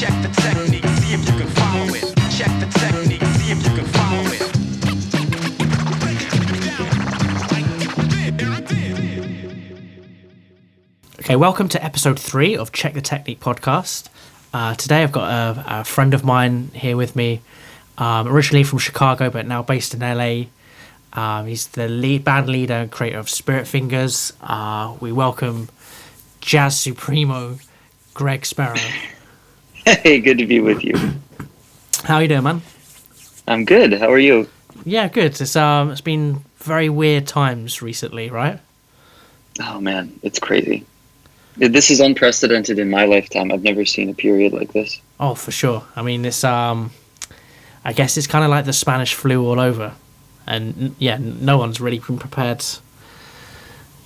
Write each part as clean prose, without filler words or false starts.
Check the technique, see if you can follow it. Check the technique, see if you can follow it. Okay, welcome to episode 3 of Check the Technique podcast. Today I've got a friend of mine here with me, originally from Chicago but now based in LA. He's the band leader and creator of Spirit Fingers. We welcome Jazz Supremo, Greg Spero. Hey, good to be with you. How are you doing, man? I'm good. How are you? Yeah, good. It's been very weird times recently, right? Oh man, it's crazy. This is unprecedented in my lifetime. I've never seen a period like this. Oh, for sure. I mean, it's I guess it's kind of like the Spanish flu all over, and yeah, no one's really been prepared.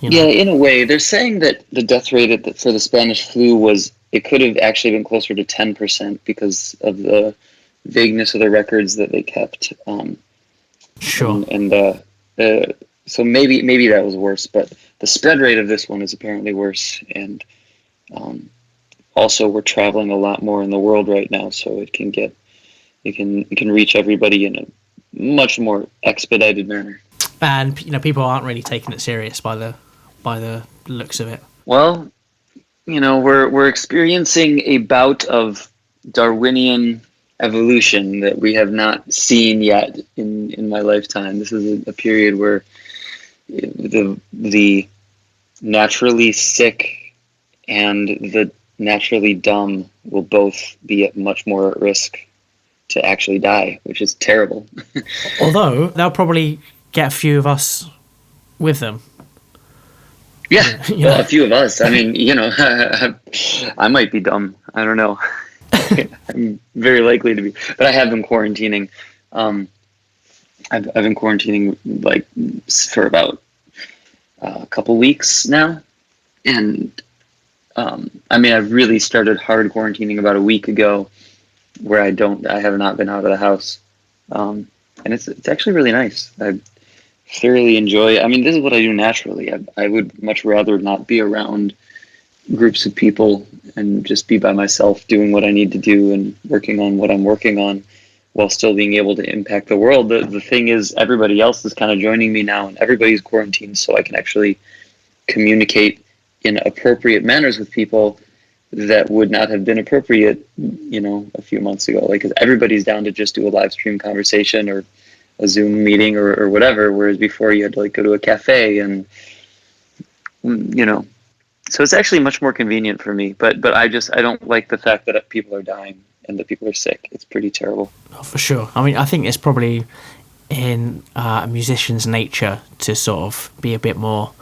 You know? Yeah, in a way, they're saying that the death rate for the Spanish flu it could have actually been closer to 10% because of the vagueness of the records that they kept. Sure. So maybe that was worse, but the spread rate of this one is apparently worse, and also we're traveling a lot more in the world right now, so it can reach everybody in a much more expedited manner. And people aren't really taking it serious by the looks of it. Well, we're experiencing a bout of Darwinian evolution that we have not seen yet in my lifetime. This is a period where the naturally sick and the naturally dumb will both be much more at risk to actually die, which is terrible. Although they'll probably get a few of us with them. Yeah, well, a few of us. I mean, I might be dumb. I don't know. I'm very likely to be, but I have been quarantining. I've been quarantining for about a couple weeks now, and I've really started hard quarantining about a week ago, where I have not been out of the house, and it's actually really nice. I thoroughly enjoy. This is what I do naturally. I would much rather not be around groups of people and just be by myself doing what I need to do and working on what I'm working on, while still being able to impact the world. The thing is, everybody else is kind of joining me now, and everybody's quarantined, so I can actually communicate in appropriate manners with people that would not have been appropriate, a few months ago. Because everybody's down to just do a live stream conversation or a Zoom meeting or whatever, whereas before you had to go to a cafe and, so it's actually much more convenient for me. But I don't like the fact that people are dying and that people are sick. It's pretty terrible. Oh, for sure. I think it's probably in a musician's nature to sort of be a bit more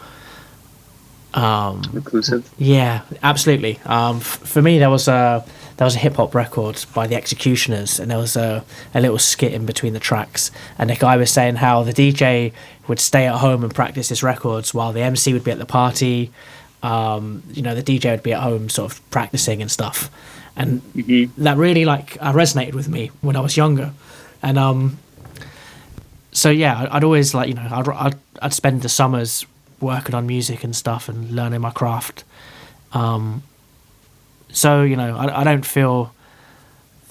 inclusive. Yeah, absolutely. For me, there was a hip hop record by the Executioners, and there was a little skit in between the tracks, and the guy was saying how the DJ would stay at home and practice his records while the MC would be at the party. The DJ would be at home sort of practicing and stuff, and that really resonated with me when I was younger. And so yeah, I'd always I'd spend the summers working on music and stuff and learning my craft. So I don't feel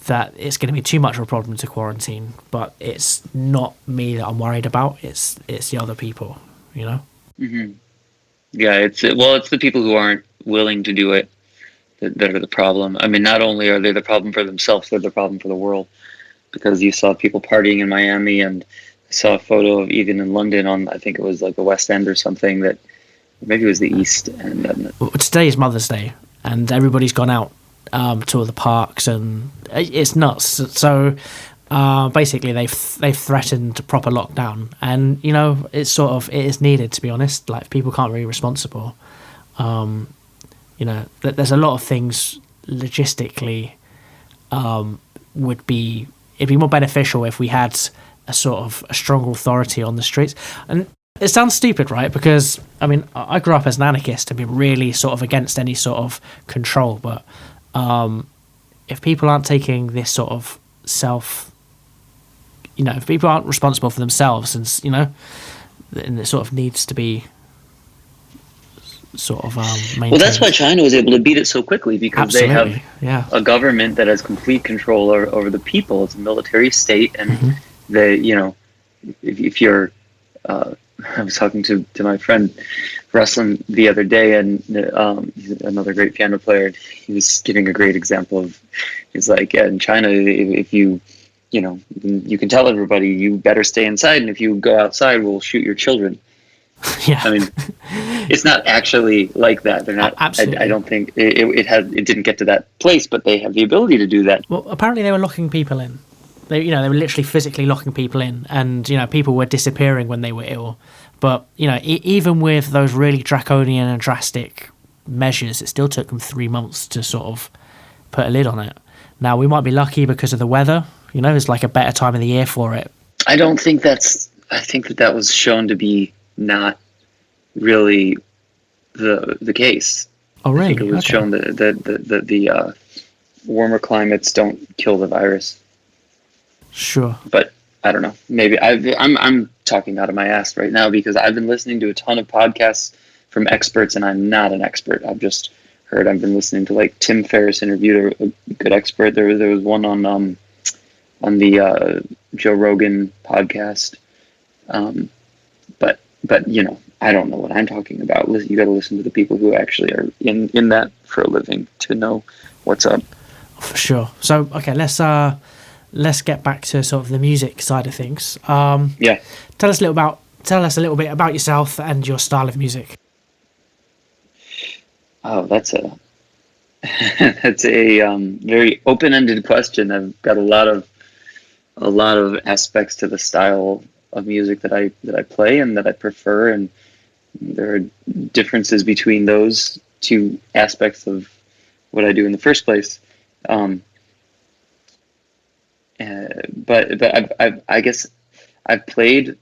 that it's going to be too much of a problem to quarantine, but it's not me that I'm worried about. It's the other people, Mm-hmm. Yeah, it's the people who aren't willing to do it that are the problem. Not only are they the problem for themselves, they're the problem for the world. Because you saw people partying in Miami, and I saw a photo of even in London on, I think it was the West End or something, that maybe it was the East End. Today is Mother's Day, and everybody's gone out to all the parks, and it's nuts. So basically, they've threatened a proper lockdown, and it is needed, to be honest. People can't be responsible. There's a lot of things logistically it'd be more beneficial if we had a sort of a stronger authority on the streets. And it sounds stupid, right? Because I grew up as an anarchist and been really sort of against any sort of control, but if people aren't taking this sort of if people aren't responsible for themselves, and it sort of needs to be sort of maintained. Well, that's why China was able to beat it so quickly, because Absolutely. they have a government that has complete control over the people. It's a military state, and they, if you're, I was talking to my friend Ruslan the other day, and he's another great piano player. He was giving a great example of, he's like, in China, if you can tell everybody you better stay inside, and if you go outside, we'll shoot your children. Yeah. I mean, it's not actually like that. They're not. Absolutely. I don't think it didn't get to that place, but they have the ability to do that. Well, apparently they were locking people in. They were literally physically locking people in, and people were disappearing when they were ill. But even with those really draconian and drastic measures, it still took them 3 months to sort of put a lid on it. Now we might be lucky because of the weather. There's like a better time of the year for it. I don't think that's. I think that was shown to be not really the case. Oh, really? I think it was shown that the warmer climates don't kill the virus. Sure. But I don't know. Maybe I'm talking out of my ass right now, because I've been listening to a ton of podcasts from experts, and I'm not an expert. I've been listening to, like, Tim Ferriss interviewed a good expert. There was one on the Joe Rogan podcast. But I don't know what I'm talking about. You got to listen to the people who actually are in that for a living to know what's up. For sure. So, okay, let's get back to sort of the music side of things. Yeah. Tell us a little bit about yourself and your style of music. Oh, that's a very open-ended question. I've got a lot of aspects to the style of music that I play and that I prefer, and there are differences between those two aspects of what I do in the first place. But I guess I've played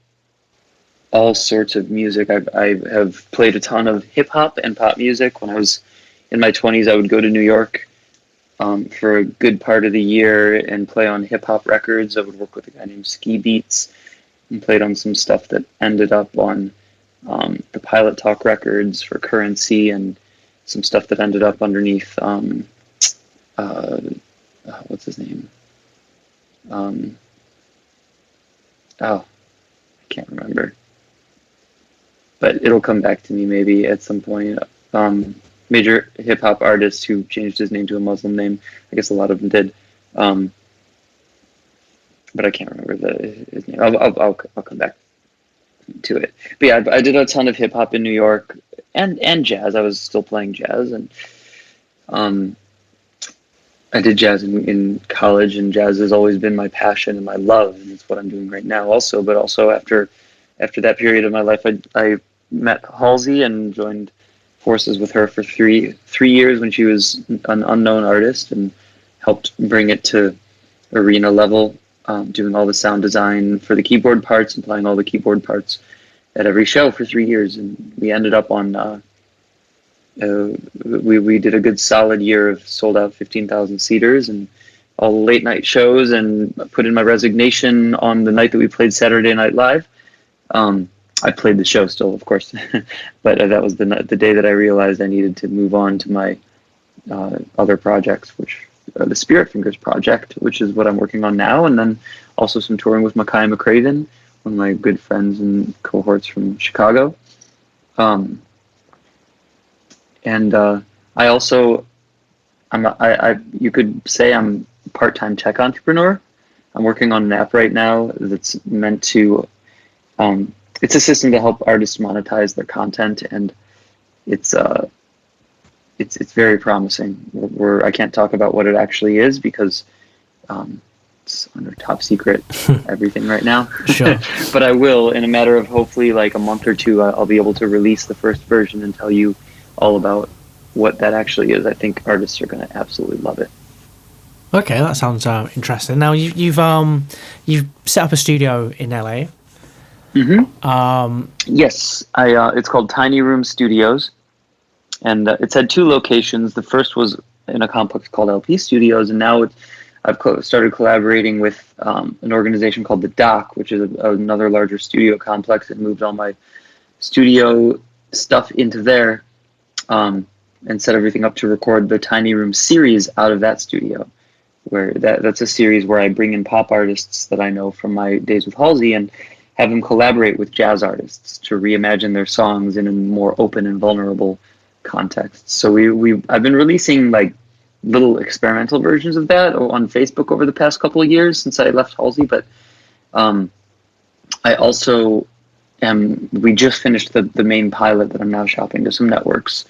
all sorts of music. I have played a ton of hip hop and pop music. When I was in my 20s, I would go to New York for a good part of the year and play on hip hop records. I would work with a guy named Ski Beats and played on some stuff that ended up on the Pilot Talk records for Currency, and some stuff that ended up underneath what's his name? I can't remember, but it'll come back to me maybe at some point. Major hip hop artist who changed his name to a Muslim name. I guess a lot of them did. But I can't remember his name. I'll come back to it. But yeah, I did a ton of hip hop in New York and jazz. I was still playing jazz, and I did jazz in college, and jazz has always been my passion and my love, and it's what I'm doing right now also. But also after that period of my life, I met Halsey and joined forces with her for three years when she was an unknown artist, and helped bring it to arena level, doing all the sound design for the keyboard parts and playing all the keyboard parts at every show for 3 years. And we ended up on we did a good solid year of sold out 15,000 seaters and all the late night shows, and put in my resignation on the night that we played Saturday Night Live. I played the show still, of course, but that was the day that I realized I needed to move on to my other projects, which the Spirit Fingers project, which is what I'm working on now, and then also some touring with Mackay McCraven, one of my good friends and cohorts from Chicago. And I also, you could say I'm a part-time tech entrepreneur. I'm working on an app right now that's meant to, it's a system to help artists monetize their content, and it's very promising. I can't talk about what it actually is because it's under top secret everything right now. Sure. But I will, in a matter of hopefully like a month or two, I'll be able to release the first version and tell you all about what that actually is. I think artists are going to absolutely love it. Okay, that sounds interesting. Now you've set up a studio in LA. Mm-hmm. Yes, it's called Tiny Room Studios, and it's had 2 locations. The first was in a complex called LP Studios, and now I've started collaborating with an organization called The Dock, which is another larger studio complex, and moved all my studio stuff into there. and set everything up to record the Tiny Room series out of that studio, where that's a series where I bring in pop artists that I know from my days with Halsey and have them collaborate with jazz artists to reimagine their songs in a more open and vulnerable context. So I've been releasing like little experimental versions of that on Facebook over the past couple of years since I left Halsey, but I also we just finished the main pilot that I'm now shopping to some networks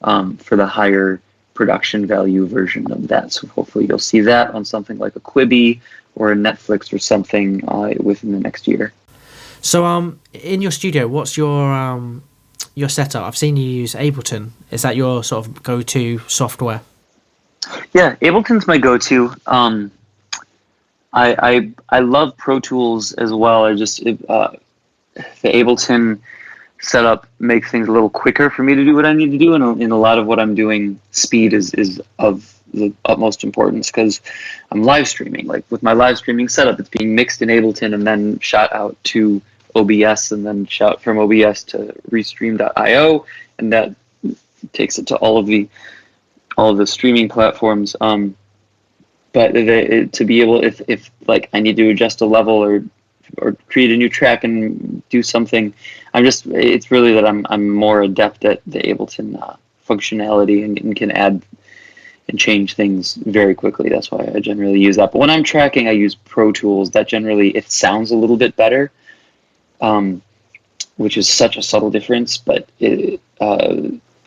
for the higher production value version of that. So hopefully you'll see that on something like a Quibi or a Netflix or something within the next year. So in your studio, what's your setup? I've seen you use Ableton. Is that your sort of go-to software? Yeah, Ableton's my go-to. I love Pro Tools as well. The Ableton setup makes things a little quicker for me to do what I need to do, and in a lot of what I'm doing, speed is of the utmost importance because I'm live streaming. Like with my live streaming setup, it's being mixed in Ableton and then shot out to OBS and then shot from OBS to restream.io, and that takes it to all of the streaming platforms. But to be able, if like I need to adjust a level or create a new track and do something, it's really that I'm more adept at the Ableton functionality and can add and change things very quickly. That's why I generally use that. But when I'm tracking, I use Pro Tools. That generally, it sounds a little bit better, which is such a subtle difference, but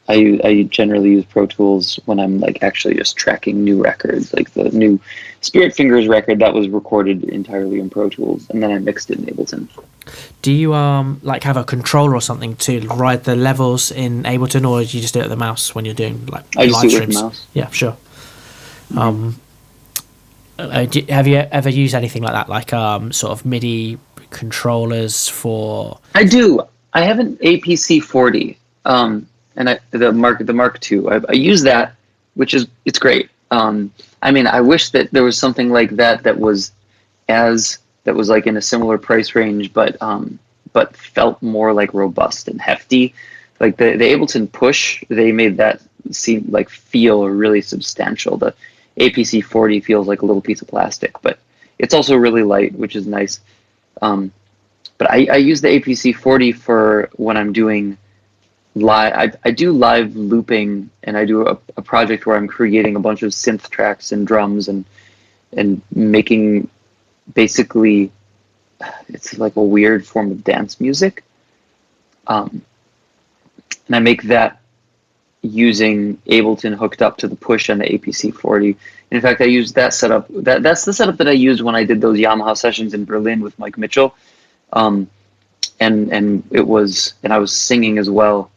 I generally use Pro Tools when I'm like actually just tracking new records, like the new Spirit Fingers record that was recorded entirely in Pro Tools, and then I mixed it in Ableton. Do you like have a controller or something to ride the levels in Ableton, or do you just do it with the mouse when you're doing like I just live do it streams? with the mouse. Yeah, sure. Have you ever used anything like that, like sort of MIDI controllers for? I do. I have an APC 40, and the Mark II. I use that, it's great. I mean, I wish that there was something like that was like in a similar price range, but felt more like robust and hefty. Like the Ableton Push, they made that feel really substantial. The APC 40 feels like a little piece of plastic, but it's also really light, which is nice. But I use the APC 40 for when I'm doing live. I do live looping, and I do a project where I'm creating a bunch of synth tracks and drums and making basically, it's like a weird form of dance music. And I make that using Ableton hooked up to the Push and the APC 40. And in fact, I used that setup. That's the setup that I used when I did those Yamaha sessions in Berlin with Mike Mitchell. And I was singing as well.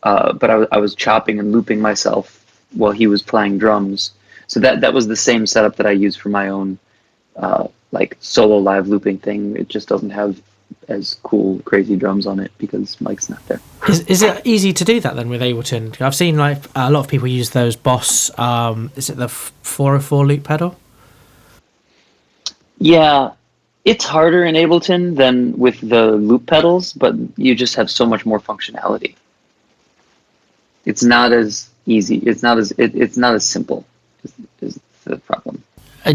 But I was chopping and looping myself while he was playing drums. So that was the same setup that I used for my own solo live looping thing. It just doesn't have as cool, crazy drums on it because Mike's not there. Is it easy to do that then with Ableton? I've seen like a lot of people use those Boss. Is it the 404 loop pedal? Yeah, it's harder in Ableton than with the loop pedals, but you just have so much more functionality. It's not as easy. It's not as simple. Is the problem.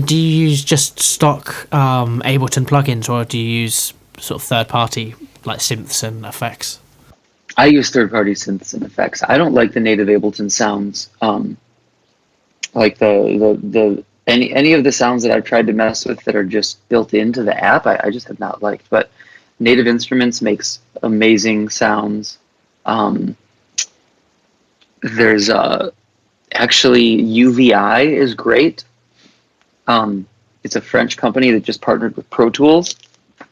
Do you use just stock Ableton plugins, or do you use sort of third-party like synths and effects? I use third-party synths and effects. I don't like the native Ableton sounds. Like the any of the sounds that I've tried to mess with that are just built into the app, I just have not liked. But Native Instruments makes amazing sounds. There's actually UVI is great. It's a French company that just partnered with Pro Tools.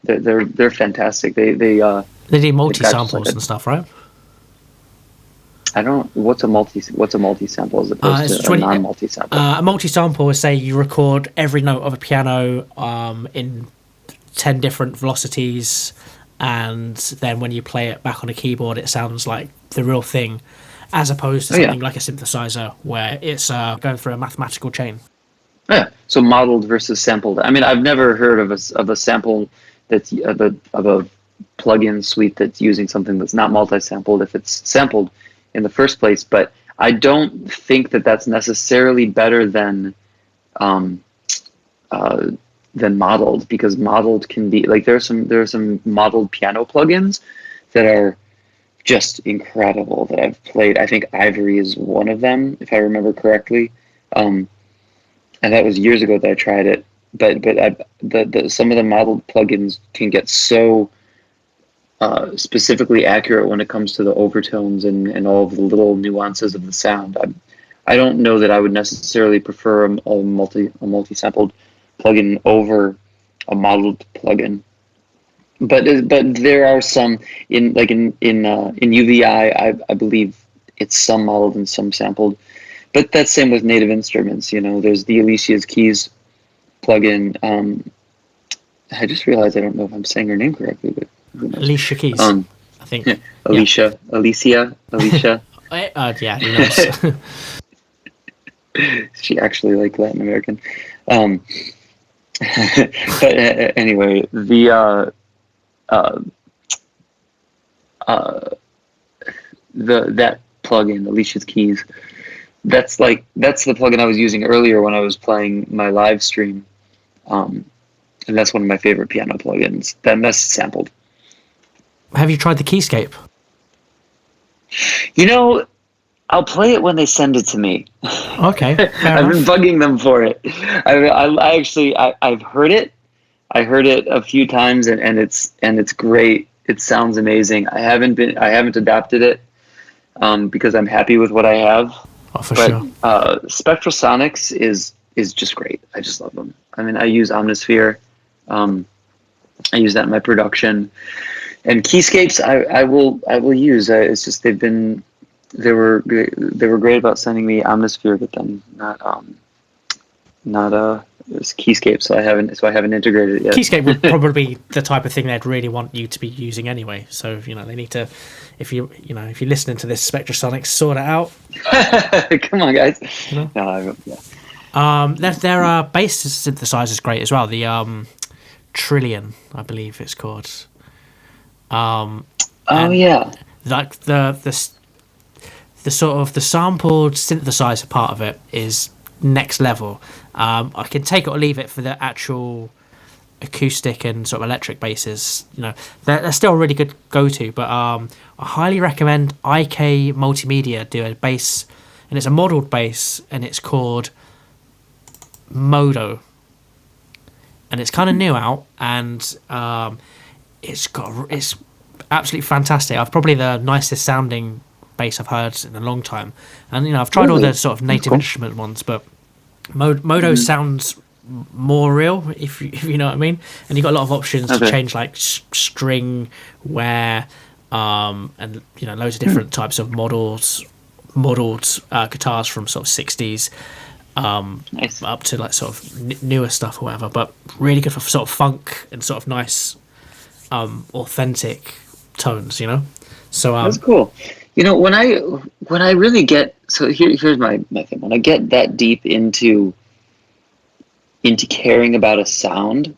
They're fantastic. They do multi-samples and stuff, right? I don't. What's a multi-sample as opposed to a non-multi-sample? A multi-sample is, say, you record every note of a piano in 10 different velocities, and then when you play it back on a keyboard, it sounds like the real thing, as opposed to something like a synthesizer where it's going through a mathematical chain. Yeah. So modeled versus sampled. I mean, I've never heard of a sample that's of a plugin suite that's using something that's not multi-sampled. If it's sampled, in the first place. But I don't think that that's necessarily better than modeled, because modeled can be like, there are some modeled piano plugins that are just incredible that I've played. I think Ivory is one of them, if I remember correctly. And that was years ago that I tried it. But some of the modeled plugins can get so specifically accurate when it comes to the overtones and all of the little nuances of the sound. I don't know that I would necessarily prefer a multi-sampled plugin over a modeled plugin. But there are some in UVI. I believe it's some modeled and some sampled. But that's same with native instruments. You know, there's the Alicia's Keys plugin. I just realized I don't know if I'm saying her name correctly, but Alicia Keys, I think. Yeah. Alicia. Yeah, who knows? She actually like Latin American. But anyway, the that plugin, Alicia's Keys, that's the plugin I was using earlier when I was playing my live stream, and that's one of my favorite piano plugins. That's sampled. Have you tried the Keyscape? You know, I'll play it when they send it to me. Okay, I've been bugging them for it. I've heard it. I heard it a few times, and it's great. It sounds amazing. I haven't adapted it because I'm happy with what I have. Oh, for sure. Spectral Sonics is just great. I just love them. I mean, I use Omnisphere. I use that in my production, and Keyscapes I will use. It's just they were great about sending me Omnisphere, but then not it's Keyscape, so I haven't integrated it yet. Keyscape would probably be the type of thing they'd really want you to be using anyway. So they need to, if you're listening to this Spectrasonics, sort it out. Come on, guys. No, their bass synthesizer is great as well. The Trillion, I believe it's called. Yeah. Like the sort of the sampled synthesizer part of it is next level. I can take it or leave it for the actual acoustic and sort of electric basses. They're still a really good go-to, but I highly recommend IK Multimedia do a bass, and it's a modeled bass, and it's called Modo, and it's kind of new out, and it's absolutely fantastic. I've probably the nicest sounding bass I've heard in a long time, and I've tried all the sort of native instrument ones, but Modo sounds more real, if you know what I mean. And you've got a lot of options to change, like string wear, and loads of different types of modeled guitars from sort of 60s up to like sort of newer stuff or whatever. But really good for sort of funk and sort of nice authentic tones. So that's cool. When I really get, so here's my thing. When I get that deep into caring about a sound,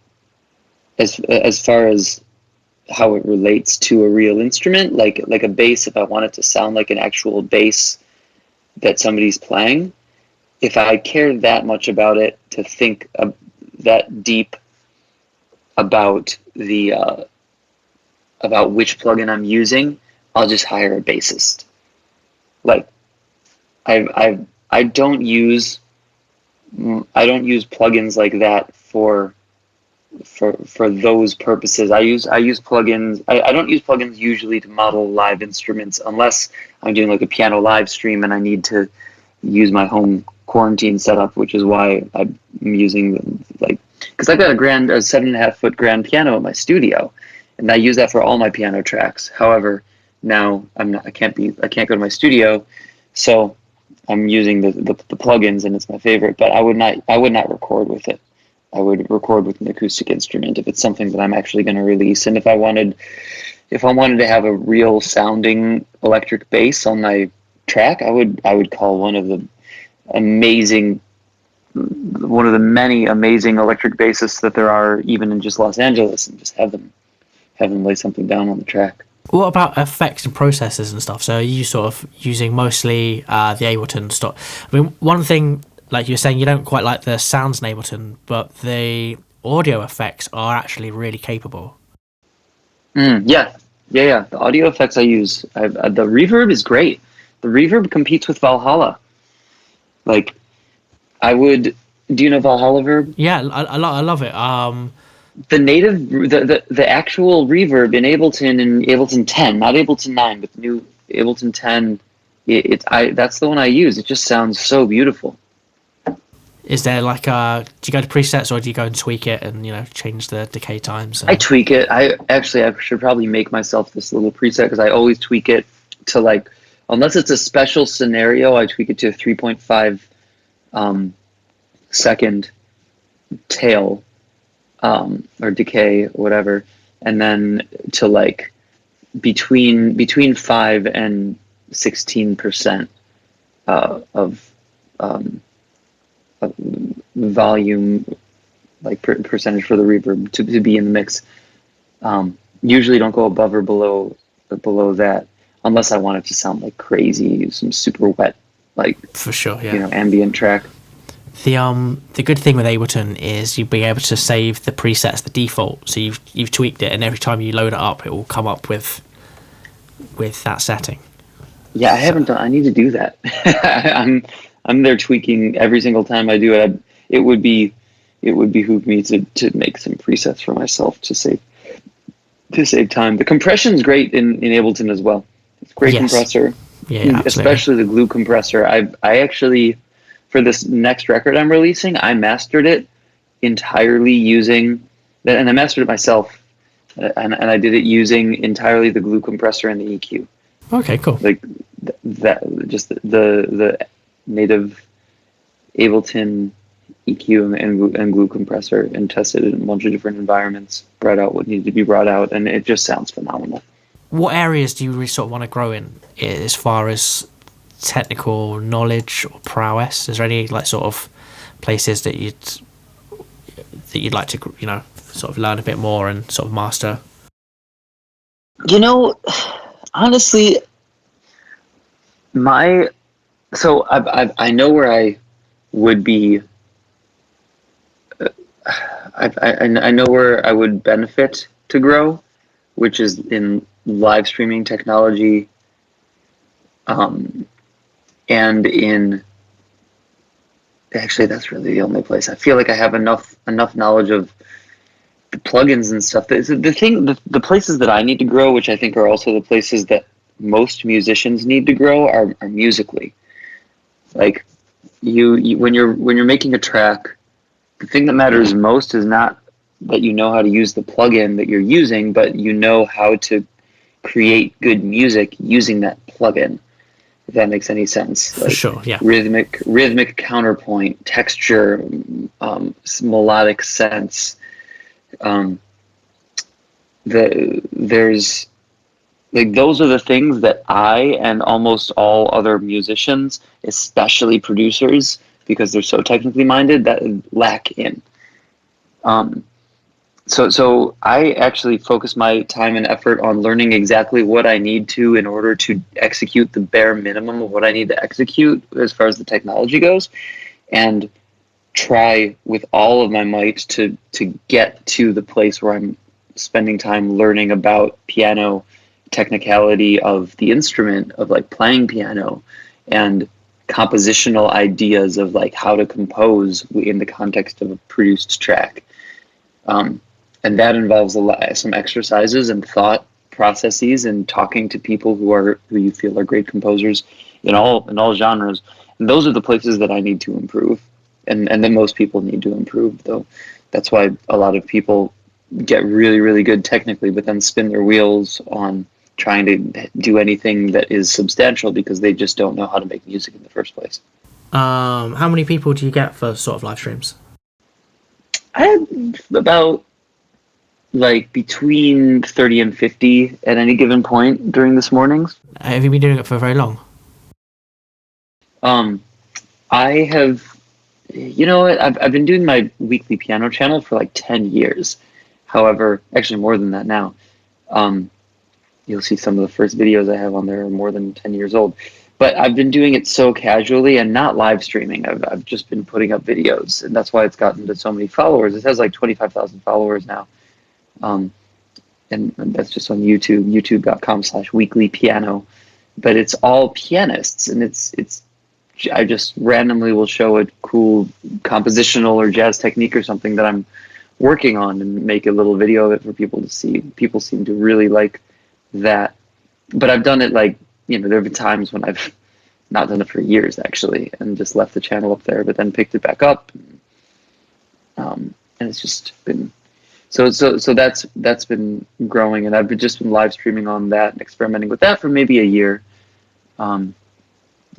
as far as how it relates to a real instrument, like a bass, if I want it to sound like an actual bass that somebody's playing, if I care that much about it, to think that deep about about which plugin I'm using, I'll just hire a bassist. Like, I don't use plugins like that for those purposes. I use plugins. I don't use plugins usually to model live instruments, unless I'm doing like a piano live stream and I need to use my home quarantine setup, which is why I'm using because I've got a 7.5-foot grand piano in my studio, and I use that for all my piano tracks. However, now I can't go to my studio, so I'm using the plugins, and it's my favorite. But I would not record with it. I would record with an acoustic instrument if it's something that I'm actually going to release. And if I wanted to have a real sounding electric bass on my track, I would call one of the many amazing electric bassists that there are, even in just Los Angeles, and just have them lay something down on the track. What about effects and processors and stuff? So are you sort of using mostly the Ableton stuff? I mean, one thing, like you were saying, you don't quite like the sounds in Ableton, but the audio effects are actually really capable. Yeah. The audio effects I use, the reverb is great. The reverb competes with Valhalla. Like, do you know Valhalla Verb? Yeah, I love it. The actual reverb in Ableton and Ableton 10, not Ableton 9, but the new Ableton 10, that's the one I use. It just sounds so beautiful. Is there like do you go to presets or do you go and tweak it and change the decay times? I tweak it. I should probably make myself this little preset because I always tweak it to like, unless it's a special scenario, I tweak it to a 3.5 second tail or decay or whatever, and then to like between 5 and 16% of volume, like percentage for the reverb to be in the mix. Usually don't go above or below that unless I want it to sound like crazy, some super wet, like for sure, yeah, ambient track. The good thing with Ableton is you'll be able to save the presets the default, so you've tweaked it, and every time you load it up, it will come up with that setting. Yeah, I haven't done. I need to do that. I'm there tweaking every single time I do it. It would behoove me to make some presets for myself to save time. The compression's great in Ableton as well. It's a great compressor. Yeah, especially the glue compressor. I actually, for this next record I'm releasing, I mastered it entirely using that, and I mastered it myself, and I did it using entirely the glue compressor and the EQ. Okay, cool. Like that, just the native Ableton EQ and glue compressor, and tested it in a bunch of different environments, brought out what needed to be brought out, and it just sounds phenomenal. What areas do you really sort of want to grow in as far as technical knowledge or prowess? Is there any like sort of places that you'd like to sort of learn a bit more and sort of master? Honestly, I know where I would be. I know where I would benefit to grow, which is in live streaming technology, and in actually that's really the only place I feel like I have enough knowledge of the plugins and stuff. The places that I need to grow, which I think are also the places that most musicians need to grow, are musically. Like you when you're making a track, the thing that matters most is not that you know how to use the plugin that you're using, but you know how to create good music using that plugin. If that makes any sense. For sure, yeah. Rhythmic counterpoint, texture, melodic sense. There's like those are the things that I and almost all other musicians, especially producers, because they're so technically minded, that lack in. So I actually focus my time and effort on learning exactly what I need to in order to execute the bare minimum of what I need to execute as far as the technology goes, and try with all of my might to get to the place where I'm spending time learning about piano technicality of the instrument, of like playing piano, and compositional ideas of like how to compose in the context of a produced track. And that involves some exercises and thought processes and talking to people who you feel are great composers in all genres. And those are the places that I need to improve, and that most people need to improve. Though that's why a lot of people get really, really good technically, but then spin their wheels on trying to do anything that is substantial because they just don't know how to make music in the first place. How many people do you get for sort of live streams? I had about like between 30 and 50 at any given point during this mornings. Have you been doing it for very long? I have, I've been doing my weekly piano channel for like 10 years. However, actually more than that now. you'll see some of the first videos I have on there are more than 10 years old. But I've been doing it so casually and not live streaming. I've just been putting up videos, and that's why it's gotten to so many followers. It has like 25,000 followers now. And that's just on YouTube, youtube.com/weeklypiano. But it's all pianists, and I just randomly will show a cool compositional or jazz technique or something that I'm working on and make a little video of it for people to see. People seem to really like that. But I've done it like, there have been times when I've not done it for years actually, and just left the channel up there, but then picked it back up. And it's just been so that's been growing, and I've just been live streaming on that and experimenting with that for maybe a year,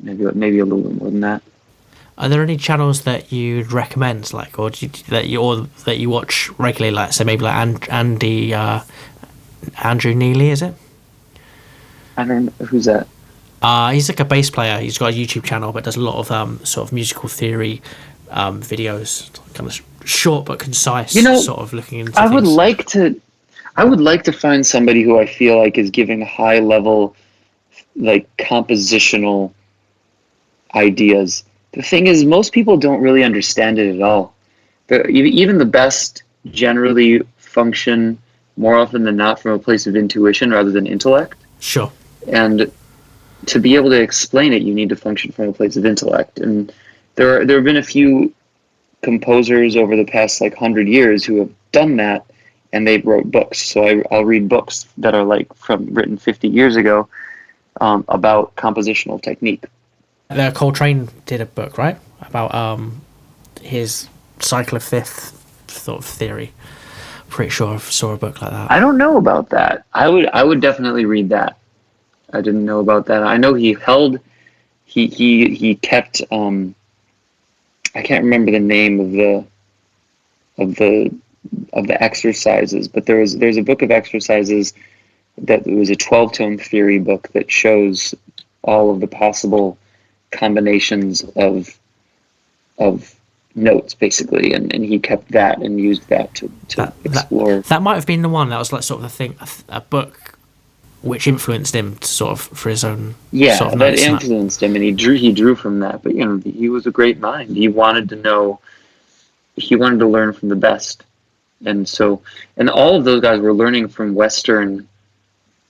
maybe a little bit more than that. Are there any channels that you'd recommend, like, or that you watch regularly, like, so maybe like Andrew Neely, is it? I don't know who's that. He's like a bass player. He's got a YouTube channel, but does a lot of sort of musical theory videos, kind of short but concise. Sort of looking into. I would like to find somebody who I feel like is giving high level, like, compositional ideas. The thing is, most people don't really understand it at all. Even the best generally function more often than not from a place of intuition rather than intellect. Sure. And to be able to explain it, you need to function from a place of intellect. And there have been a few composers over the past 100 years who have done that, and they wrote books. So I'll read books that are written 50 years ago about compositional technique. Coltrane did a book, right, about his cycle of fifth sort of theory. Pretty sure I saw a book like that. I don't know about that. I would definitely read that. I didn't know about that. I know he kept I can't remember the name of the exercises, but there's a book of exercises that was a 12-tone theory book that shows all of the possible combinations of notes, basically, and he kept that and used that to explore. That might have been the one that was sort of the thing, a book which influenced him sort of for his own. Yeah, sort of that influenced him, and he drew from that. But he was a great mind. He wanted to know. He wanted to learn from the best, and all of those guys were learning from Western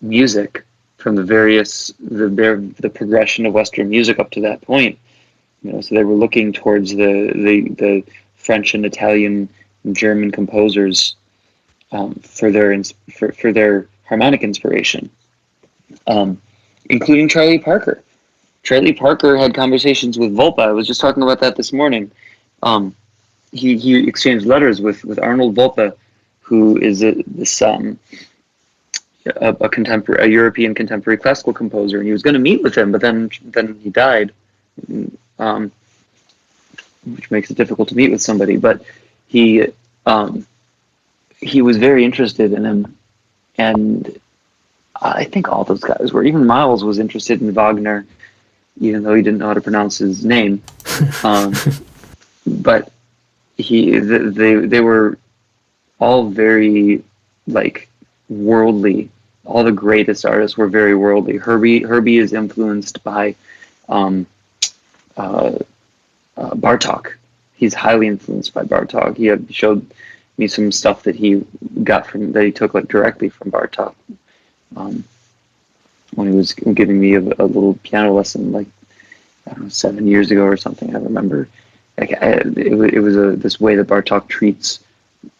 music, from the progression of Western music up to that point. So they were looking towards the French and Italian and German composers for their harmonic inspiration, including Charlie Parker. Charlie Parker had conversations with Volpa. I was just talking about that this morning. He exchanged letters with Arnold Volpa, who is a European contemporary classical composer, and he was going to meet with him, but then he died. Which makes it difficult to meet with somebody, but he was very interested in him, and I think all those guys were. Even Miles was interested in Wagner, even though he didn't know how to pronounce his name. But they were all very worldly. All the greatest artists were very worldly. Herbie is influenced by Bartók. He's highly influenced by Bartók. He showed me some stuff that he took directly from Bartók when he was giving me a little piano lesson, I don't know, 7 years ago or something. I remember it was this way that Bartók treats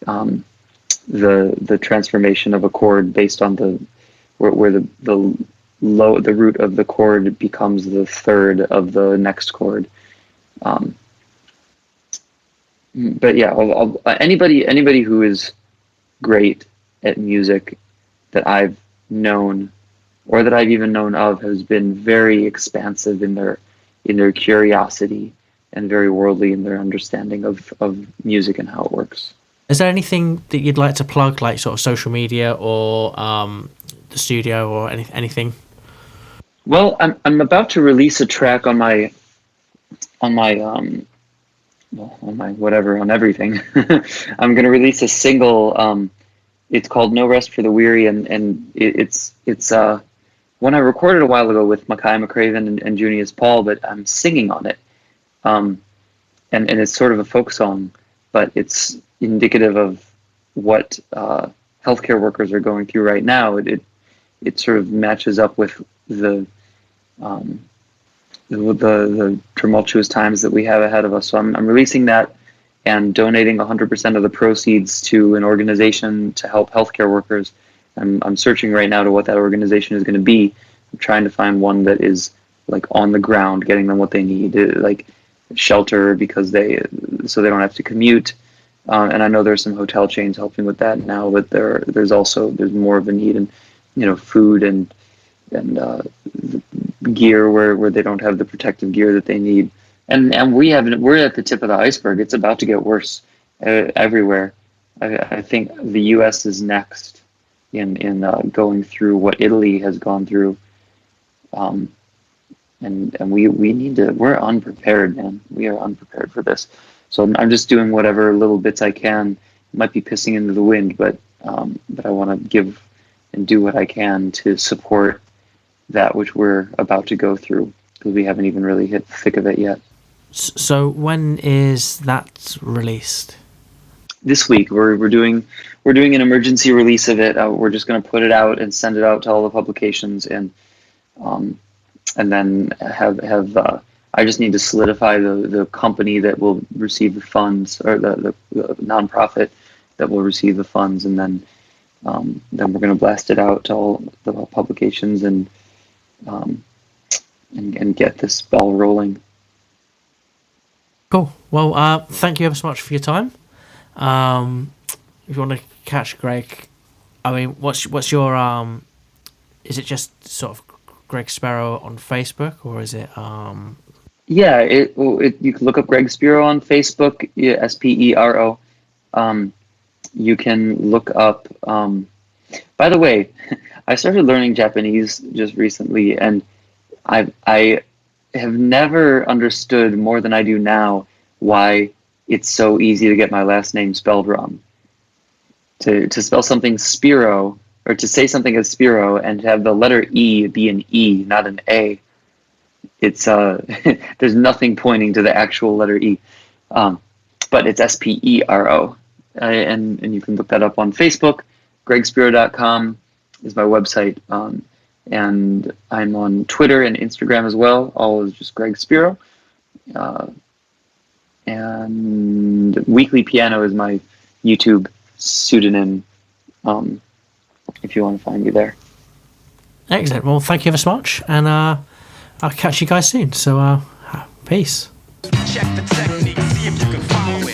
the transformation of a chord based on where the root of the chord becomes the third of the next chord. But yeah, anybody who is great at music that I've known or that I've even known of has been very expansive in their curiosity and very worldly in their understanding of music and how it works. Is there anything that you'd like to plug, like sort of social media or the studio or anything? Well, I'm about to release a track on everything. I'm going to release a single. it's called No Rest for the Weary, and it's one I recorded a while ago with Mackay McCraven and Junius Paul, but I'm singing on it. And it's sort of a folk song, but it's indicative of what healthcare workers are going through right now. It sort of matches up with the tumultuous times that we have ahead of us. So I'm releasing that and donating 100% of the proceeds to an organization to help healthcare workers. I'm searching right now to what that organization is going to be. I'm trying to find one that is like on the ground, getting them what they need, like shelter so they don't have to commute. And I know there's some hotel chains helping with that now, but there's more of a need in food and gear where they don't have the protective gear that they need. And we're at the tip of the iceberg. It's about to get worse everywhere. I think the U.S. is next in going through what Italy has gone through. And we need to. We're unprepared, man. We are unprepared for this. So I'm just doing whatever little bits I can. Might be pissing into the wind, but I want to give and do what I can to support that which we're about to go through, because we haven't even really hit the thick of it yet. So when is that released? This week we're doing an emergency release of it. We're just going to put it out and send it out to all the publications, and then have I just need to solidify the company that will receive the funds, or the nonprofit that will receive the funds, and then we're going to blast it out to all the publications and get this ball rolling. Cool. Well, thank you ever so much for your time. If you want to catch Greg, I mean, what's your is it just sort of Greg Spero on Facebook, or is it Yeah, you can look up Greg Spero on Facebook, Spero. You can look up. By the way, I started learning Japanese just recently, and I have never understood more than I do now why it's so easy to get my last name spelled wrong. To spell something Spero, or to say something as Spero and have the letter E be an E, not an A. It's there's nothing pointing to the actual letter E, but it's Spero, and you can look that up on Facebook. GregSpero.com is my website, and I'm on Twitter and Instagram as well. All is just Greg Spero, and Weekly Piano is my YouTube pseudonym. If you want to find me there. Excellent. Well, thank you ever so much, and I'll catch you guys soon. So, peace. Check the technique, see if you can follow